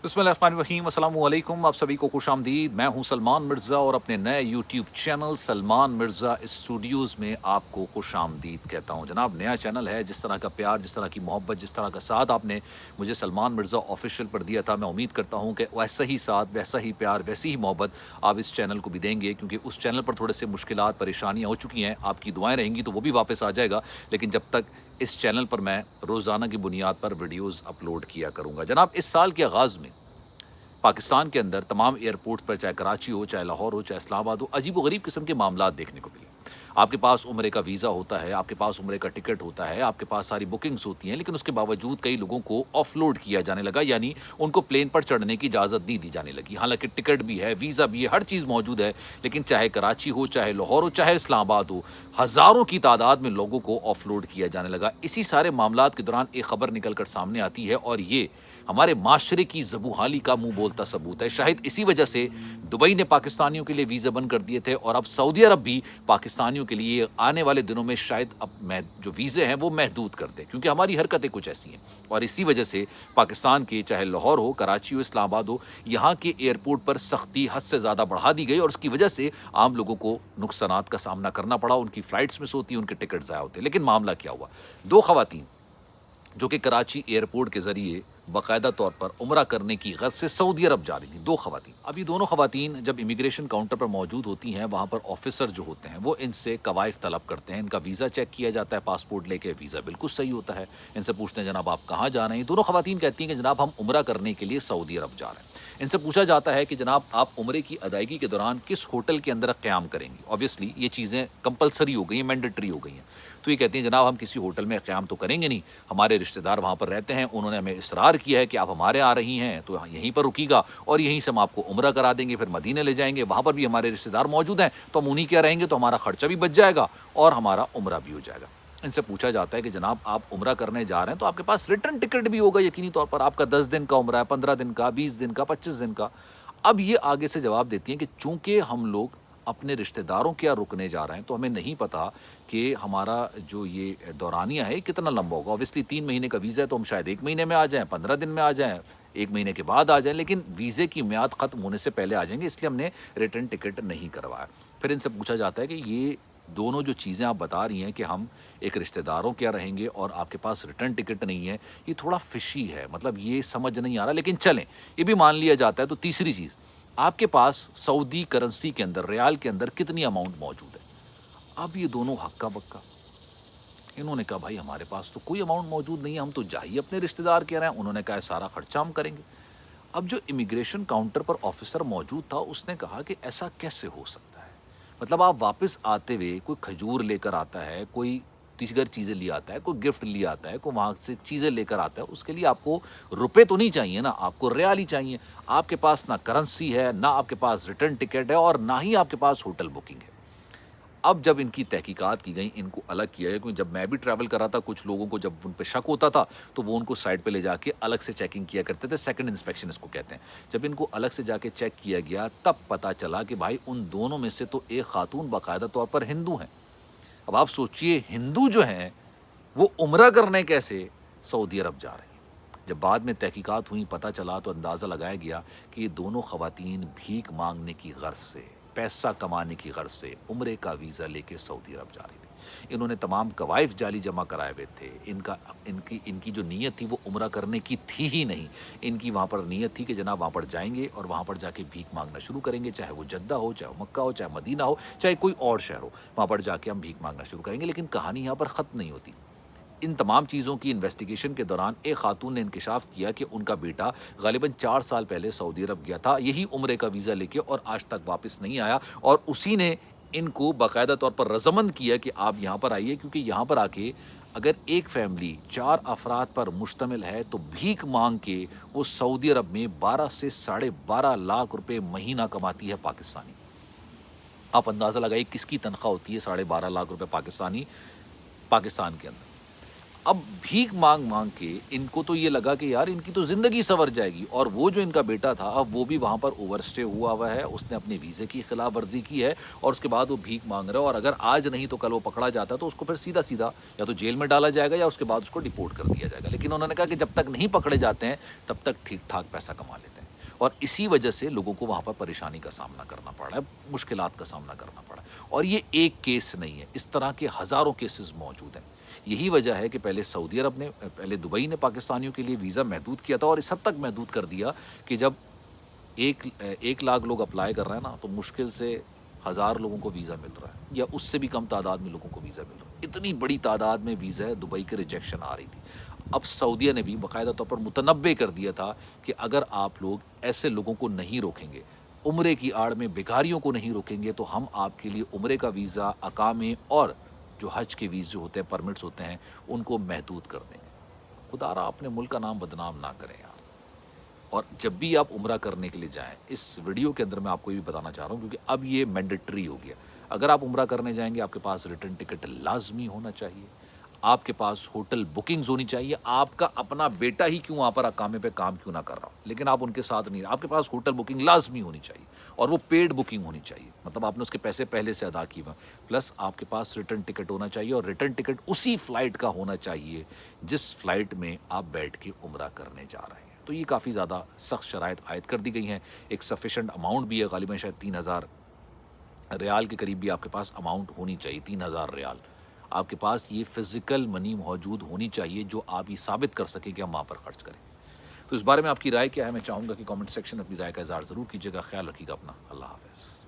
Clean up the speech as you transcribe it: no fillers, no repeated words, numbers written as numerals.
बिस्मिल्लाहिर्रहमानिर्रहीम, अस्सलाम वालेकुम। आप सभी को खुश आमदीद। मैं हूं सलमान मिर्ज़ा और अपने नए YouTube channel Salman Mirza Studios में आपको खुश आमदीद कहता हूं। जनाब, नया चैनल है, जिस तरह का प्यार, जिस तरह की मोहब्बत, जिस तरह का साथ आपने मुझे सलमान मिर्ज़ा ऑफिशियल पर दिया था, मैं उम्मीद करता हूं कि वैसा ही साथ, वैसा ही प्यार, वैसी ही मोहब्बत आप इस चैनल को भी देंगे, क्योंकि उस चैनल पर थोड़े से मुश्किलात, परेशानियाँ हो चुकी हैं। आपकी दुआएँ रहेंगी तो वो भी वापस आ जाएगा, लेकिन जब तक इस चैनल पर मैं रोज़ाना की बुनियाद पर वीडियोज़ अपलोड किया करूँगा। जनाब, इस साल के आगाज़ में पाकिस्तान के अंदर तमाम एयरपोर्ट पर, चाहे कराची हो, चाहे लाहौर हो, चाहे इस्लामाबाद हो, अजीब व गरीब किस्म के मामलात देखने को मिले। आपके पास उम्रे का वीज़ा होता है, आपके पास उम्रे का टिकट होता है, आपके पास सारी बुकिंग्स होती हैं, लेकिन उसके बावजूद कई लोगों को ऑफलोड किया जाने लगा, यानी उनको प्लेन पर चढ़ने की इजाज़त नहीं दी जाने लगी। हालांकि टिकट भी है, वीज़ा भी है, हर चीज़ मौजूद है, लेकिन चाहे कराची हो, चाहे लाहौर हो, चाहे इस्लामाबाद हो, हज़ारों की तादाद में लोगों को ऑफलोड किया जाने लगा। इसी सारे मामलात के दौरान एक खबर निकल कर सामने आती है, और ये हमारे माशरे की ज़बूहाली का मुंह बोलता सबूत है। शायद इसी वजह से दुबई ने पाकिस्तानियों के लिए वीज़ा बंद कर दिए थे, और अब सऊदी अरब भी पाकिस्तानियों के लिए आने वाले दिनों में शायद अब जो वीज़े हैं वो महदूद कर दे, क्योंकि हमारी हरकतें कुछ ऐसी हैं। और इसी वजह से पाकिस्तान के, चाहे लाहौर हो, कराची हो, इस्लामाबाद हो, यहाँ के एयरपोर्ट पर सख्ती हद से ज़्यादा बढ़ा दी गई, और उसकी वजह से आम लोगों को नुकसानात का सामना करना पड़ा। उनकी फ़्लाइट्स मिस होती, उनके टिकट ज़ाया होते। लेकिन मामला क्या हुआ? दो ख़वातीन जो कि कराची एयरपोर्ट के ज़रिए बाकायदा तौर पर उम्रा करने की गरज से सऊदी अरब जा रही थी, दो खवातीन। अब ये दोनों खवातीन जब इमिग्रेशन काउंटर पर मौजूद होती हैं, वहाँ पर ऑफिसर जो होते हैं वो इनसे कवायफ तलब करते हैं। इनका वीज़ा चेक किया जाता है, पासपोर्ट लेके वीज़ा बिल्कुल सही होता है। इनसे पूछते हैं, जनाब आप कहाँ जा रहे हैं? दोनों खवातीन कहती हैं कि जनाब हम उम्रा करने के लिए सऊदी अरब जा रहे हैं। इनसे पूछा जाता है कि जनाब आप उम्रे की अदायगी के दौरान किस होटल के अंदर क़याम करेंगी। ऑब्वियसली ये चीज़ें कंपलसरी हो गई हैं, मैंडेटरी हो गई हैं। तो ये कहती हैं, जनाब हम किसी होटल में क़याम तो करेंगे नहीं, हमारे रिश्तेदार वहाँ पर रहते हैं, उन्होंने हमें इसरार किया है कि आप हमारे आ रही हैं तो यहीं पर रुकीगा, और यहीं से हम आपको उम्रा करा देंगे, फिर मदीने ले जाएंगे, वहाँ पर भी हमारे रिश्तेदार मौजूद हैं, तो हम उन्हीं के रहेंगे, तो हमारा खर्चा भी बच जाएगा और हमारा उम्रा भी हो जाएगा। इनसे पूछा जाता है कि जनाब आप उम्रा करने जा रहे हैं तो आपके पास रिटर्न टिकट भी होगा यकीनी तौर पर, आपका 10 दिन का उम्रा है, 15 दिन का, 20 दिन का, 25 दिन का। अब ये आगे से जवाब देती हैं कि चूंकि हम लोग अपने रिश्तेदारों के यहाँ रुकने जा रहे हैं, तो हमें नहीं पता कि हमारा जो ये दौरानिया है कितना लंबा होगा। ऑब्वियसली 3 महीने का वीज़ा है, तो हम शायद 1 महीने में आ जाएं, 15 दिन में आ जाएं, 1 महीने के बाद आ जाएं, लेकिन वीज़े की म्याद ख़त्म होने से पहले आ जाएंगे, इसलिए हमने रिटर्न टिकट नहीं करवाया। फिर इनसे पूछा जाता है कि ये दोनों जो चीज़ें आप बता रही हैं कि हम एक रिश्तेदारों के यहाँ रहेंगे और आपके पास रिटर्न टिकट नहीं है, ये थोड़ा फिशी है, मतलब ये समझ नहीं आ रहा, लेकिन चलें ये भी मान लिया जाता है। तो तीसरी चीज़, आपके पास सऊदी करेंसी के अंदर, रियाल के अंदर कितनी अमाउंट मौजूद है? अब ये दोनों हक्का बक्का। इन्होंने कहा, भाई हमारे पास तो कोई अमाउंट मौजूद नहीं है, हम तो जा ही अपने रिश्तेदार के रहे हैं। उन्होंने कहा सारा खर्चा हम करेंगे। अब जो इमिग्रेशन काउंटर पर ऑफिसर मौजूद था, उसने कहा कि ऐसा कैसे हो सकता है? मतलब आप वापस आते हुए कोई खजूर लेकर आता है, कोई दीगर चीज़ें ले आता है, कोई गिफ्ट ले आता है, कोई वहाँ से चीज़ें लेकर आता है, उसके लिए आपको रुपए तो नहीं चाहिए ना, आपको रियाल ही चाहिए। आपके पास ना करेंसी है, ना आपके पास रिटर्न टिकट है, और ना ही आपके पास होटल बुकिंग है। अब जब इनकी तहकीकात की गई, इनको अलग किया गया, क्योंकि जब मैं भी ट्रैवल कर रहा था, कुछ लोगों को जब उन पे शक होता था तो वो उनको साइड पे ले जाके अलग से चेकिंग किया करते थे, सेकंड इंस्पेक्शन इसको कहते हैं। जब इनको अलग से जाके चेक किया गया, तब पता चला कि भाई उन दोनों में से तो एक खातून बाकायदा तौर पर हिंदू हैं। अब आप सोचिए, हिंदू जो हैं वो उम्रा करने कैसे सऊदी अरब जा रही हैं। जब बाद में तहकीकात हुई, पता चला, तो अंदाज़ा लगाया गया कि ये दोनों ख़वातीन भीख मांगने की गर्ज से, पैसा कमाने की गर्ज से उम्रे का वीज़ा लेके सऊदी अरब जा रही थी। इन्होंने तमाम कवायफ जाली जमा कराए हुए थे। इनकी जो नीयत थी वो उम्रा करने की थी ही नहीं। इनकी वहाँ पर नीयत थी कि जनाब वहाँ पर जाएंगे और वहाँ पर जाके भीख मांगना शुरू करेंगे, चाहे वो जद्दा हो, चाहे वो मक्का हो, चाहे मदीना हो, चाहे कोई और शहर हो, वहाँ पर जाके हम भीख मांगना शुरू करेंगे। लेकिन कहानी यहाँ पर ख़त्म नहीं होती। इन तमाम चीज़ों की इन्वेस्टिगेशन के दौरान एक खातून ने इंकशाफ किया कि उनका बेटा गालिबन 4 साल पहले सऊदी अरब गया था, यही उम्रे का वीज़ा लेके, और आज तक वापस नहीं आया। और उसी ने इनको बाकायदा तौर पर रज़ामंद किया कि आप यहाँ पर आइए, क्योंकि यहाँ पर आके अगर एक फैमिली 4 अफराद पर मुश्तमिल है तो भीख मांग के वो सऊदी अरब में 12 से 12.5 लाख रुपए महीना कमाती है पाकिस्तानी। आप अंदाज़ा लगाइए किसकी तनख्वाह होती है 12.5 लाख रुपए पाकिस्तानी, पाकिस्तान के अंदर। اب بھیک مانگ مانگ کے ان کو تو یہ لگا کہ یار ان کی تو زندگی سنور جائے گی، اور وہ جو ان کا بیٹا تھا اب وہ بھی وہاں پر اوور اسٹے ہوا ہے، اس نے اپنے ویزے کی خلاف ورزی کی ہے، اور اس کے بعد وہ بھیک مانگ رہا ہے، اور اگر آج نہیں تو کل وہ پکڑا جاتا تو اس کو پھر سیدھا سیدھا یا تو جیل میں ڈالا جائے گا یا اس کے بعد اس کو ڈیپورٹ کر دیا جائے گا۔ لیکن انہوں نے کہا کہ جب تک نہیں پکڑے جاتے ہیں تب تک ٹھیک ٹھاک پیسہ کما لیتے ہیں، اور اسی وجہ سے لوگوں کو وہاں پر پریشانی کا سامنا کرنا پڑ رہا ہے، مشکلات کا سامنا کرنا پڑا ہے، اور یہ ایک کیس نہیں ہے، اس طرح کے ہزاروں کیسز موجود ہیں۔ یہی وجہ ہے کہ پہلے سعودی عرب نے، پہلے دبئی نے پاکستانیوں کے لیے ویزا محدود کیا تھا، اور اس حد تک محدود کر دیا کہ جب ایک لاکھ لوگ اپلائی کر رہے ہیں نا تو مشکل سے 1000 لوگوں کو ویزا مل رہا ہے، یا اس سے بھی کم تعداد میں لوگوں کو ویزا مل رہا ہے۔ اتنی بڑی تعداد میں ویزا ہے، دبئی کے ریجیکشن آ رہی تھی۔ اب سعودیہ نے بھی باقاعدہ طور پر متنبع کر دیا تھا کہ اگر آپ لوگ ایسے لوگوں کو نہیں روکیں گے، عمرے کی آڑ میں بیکاریوں کو نہیں روکیں گے، تو ہم آپ کے لیے عمرے کا ویزا، اقامے اور جو حج کے ویز جو ہوتے ہیں، پرمٹس ہوتے ہیں، ان کو محدود کر دیں گے۔ خدا را اپنے ملک کا نام بدنام نہ کریں یار۔ اور جب بھی آپ عمرہ کرنے کے لیے جائیں، اس ویڈیو کے اندر میں آپ کو یہ بھی بتانا چاہ رہا ہوں کیونکہ اب یہ مینڈیٹری ہو گیا، اگر آپ عمرہ کرنے جائیں گے آپ کے پاس ریٹرن ٹکٹ لازمی ہونا چاہیے، آپ کے پاس ہوٹل بکنگز ہونی چاہیے۔ آپ کا اپنا بیٹا ہی کیوں وہاں پر اقامے پہ کام کیوں نہ کر رہا ہو، لیکن آپ ان کے ساتھ نہیں، آپ کے پاس ہوٹل بکنگ لازمی ہونی چاہیے، اور وہ پیڈ بکنگ ہونی چاہیے، مطلب آپ نے اس کے پیسے پہلے سے ادا کیے ہوئے، پلس آپ کے پاس ریٹرن ٹکٹ ہونا چاہیے، اور ریٹرن ٹکٹ اسی فلائٹ کا ہونا چاہیے جس فلائٹ میں آپ بیٹھ کے عمرہ کرنے جا رہے ہیں۔ تو یہ کافی زیادہ سخت شرائط عائد کر دی گئی ہیں۔ ایک سفیشینٹ اماؤنٹ بھی ہے، غالباً شاید 3000 ریال کے قریب بھی آپ کے پاس اماؤنٹ ہونی چاہیے، 3000 ریال آپ کے پاس یہ فزیکل منی موجود ہونی چاہیے جو آپ یہ ثابت کر سکیں کہ ہم وہاں پر خرچ کریں۔ تو اس بارے میں آپ کی رائے کیا ہے؟ میں چاہوں گا کہ کامنٹ سیکشن میں اپنی رائے کا اظہار ضرور کیجیے گا۔ خیال رکھیے گا اپنا، اللہ حافظ۔